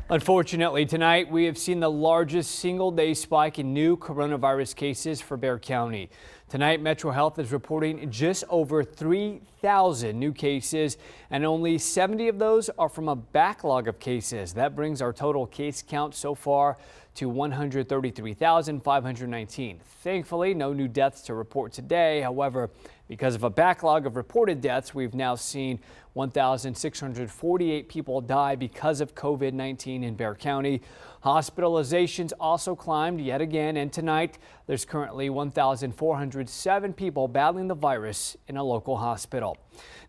Unfortunately, tonight we have seen the largest single-day spike in new coronavirus cases for Bexar County. Tonight, Metro Health is reporting just over 3,000 new cases, and only 70 of those are from a backlog of cases. That brings our total case count so far to 133,519. Thankfully, no new deaths to report today. However, because of a backlog of reported deaths, we've now seen 1,648 people die because of COVID-19 in Bexar County. Hospitalizations also climbed yet again, and tonight there's currently 1,407 people battling the virus in a local hospital.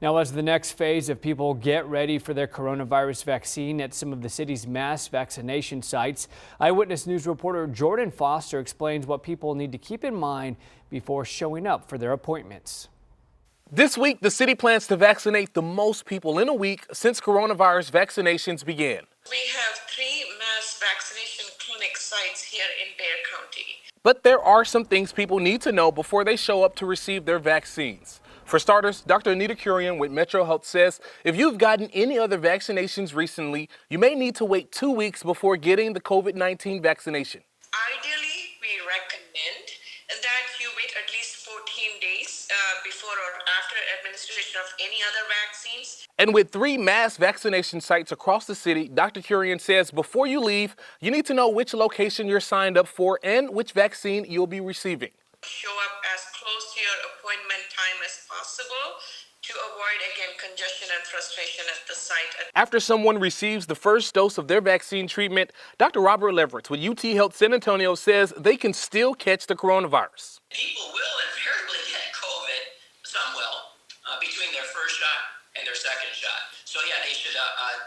Now, as the next phase of people get ready for their coronavirus vaccine at some of the city's mass vaccination sites, Eyewitness News reporter Jordan Foster explains what people need to keep in mind before showing up for their appointments. This week, the city plans to vaccinate the most people in a week since coronavirus vaccinations began. We have 3 mass vaccination clinic sites here in Bexar County. But there are some things people need to know before they show up to receive their vaccines. For starters, Dr. Anita Kurian with Metro Health says if you've gotten any other vaccinations recently, you may need to wait 2 weeks before getting the COVID-19 vaccination. Ideally, we recommend that you wait at least 14 days before or after administration of any other vaccines. And with 3 mass vaccination sites across the city, Dr. Kurian says before you leave, you need to know which location you're signed up for and which vaccine you'll be receiving. Show up as close to your appointment time as possible to avoid, again, congestion and frustration at the site. After someone receives the first dose of their vaccine treatment, Dr. Robert Leverett with UT Health San Antonio says they can still catch the coronavirus. People will invariably get COVID, some will, between their first shot and their second shot. So yeah, they should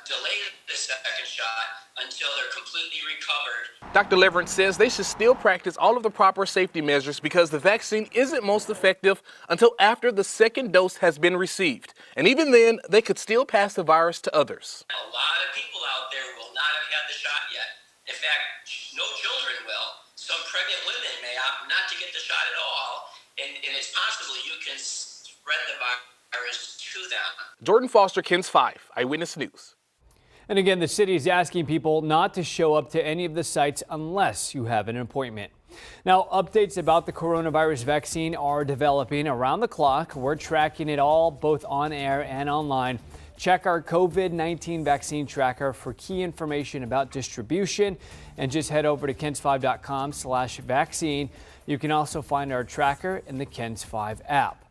delay the second shot until they're completely recovered. Dr. Leverett says they should still practice all of the proper safety measures because the vaccine isn't most effective until after the second dose has been received. And even then, they could still pass the virus to others. A lot of people out there will not have had the shot yet. In fact, no children will. Some pregnant women may opt not to get the shot at all, and it's possible you can spread the virus to them. Jordan Foster, KENS 5, Eyewitness News. And again, the city is asking people not to show up to any of the sites unless you have an appointment. Now, updates about the coronavirus vaccine are developing around the clock. We're tracking it all both on air and online. Check our COVID-19 vaccine tracker for key information about distribution, and just head over to kens5.com/vaccine. You can also find our tracker in the KENS 5 app.